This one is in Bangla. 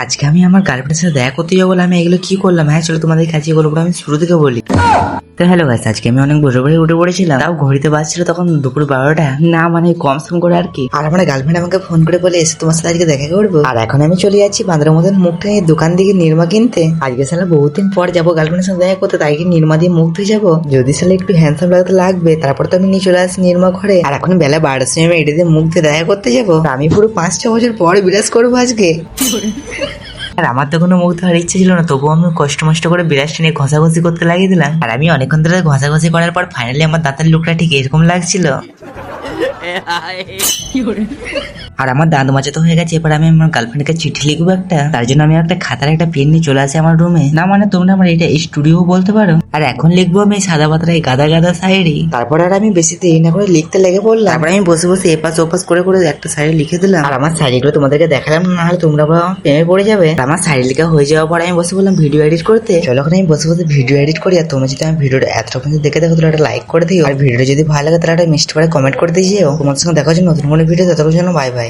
আজকে আমি আমার গার্লফ্রেন্ডের সাথে দেখা করতে যাবো বলে আমি এগুলো কি করলাম। হ্যাঁ চলো তোমাদের কাছে গল্পটা আমি শুরু থেকে বলি। তো হ্যালো গাইস, আজকে আমি অনেক বসে বসে উঠে পড়েছিলাম, তাও ঘড়িতে বাজছিল তখন দুপুর 12টা, না মানে কম সম করে আর কি। আর আমার গার্লফ্রেন্ড আমাকে ফোন করে বলে এসে তোমার সাথে আজকে দেখা করবো। আর এখন আমি চলে যাচ্ছি বাঁদরের মতন মুখটা নিয়ে দোকান দিকে নির্মা কিনতে। আজকে সালা বহুদিন পর যাবো গার্লফ্রেন্ডের সাথে দেখা করতে, তাই কি নির্মা দিয়ে মুখ ধুয়ে যাবো। যদি সালা একটু হ্যান্ডসাম লাগতে লাগবে, তারপর তো আমি নিয়ে চলে আসি নির্মা ঘরে। আর এখন বেলা 12টার সময় আমি এটা দিয়ে মুখ দিয়ে দেখা করতে যাবো। আমি পুরো 5-6 বছর পর বিরাজ করবো আজকে। আর আমার তো কোনো মুখ ধরার ইচ্ছে ছিল না, তবুও আমি কষ্ট মষ্ট করে বিরাজটা নিয়ে ঘষাঘষি করতে লাগিয়ে দিলাম। আর আমি অনেকক্ষণ ধরে ঘষাঘষি করার পর ফাইনালি আমার দাঁতের লুকটা ঠিক এরকম লাগছিল। আর আমার দাঁত মাজা তো হয়ে গেছে, এবার আমি আমার গার্লফ্রেন্ডকে চিঠি লিখবো একটা। তার জন্য আমি একটা খাতার একটা পেন নিয়ে চলে আসি আমার রুমে। না মানে তোমরা আমার এটা স্টুডিও বলতে পারো। আর এখন লিখবো আমি সাদা পাতার এই গাদা গাদা শায়রি। তারপর আর আমি বেশি দেরি না করে লিখতে লেগে পড়লাম। তারপর আমি বসে বসে এপাশ ওপাশ করে করে একটা শায়রি লিখে দিলাম। আর আমার শায়রিগুলো তোমাদেরকে দেখালাম না, হলে তোমরা আমার প্রেমে পড়ে যাবে। আর আমার শায়রি লেখা হয়ে যাওয়ার পর আমি বসে বললাম ভিডিও এডিট করতে। চলো এখন আমি বসে বসে ভিডিও এডিট করি। আর তোমরা যদি আমার ভিডিওটা এতটা পর্যন্ত দেখে দেখো, তাহলে একটা লাইক করে দিও। আর ভিডিওটা যদি ভালো লাগে তাহলে একটা মিষ্টি করে কমেন্ট করে দিয়ে যেও। তোমাদের সঙ্গে দেখা হচ্ছে নতুন কোনো ভিডিও, ততক্ষণ জন্য বাই বাই।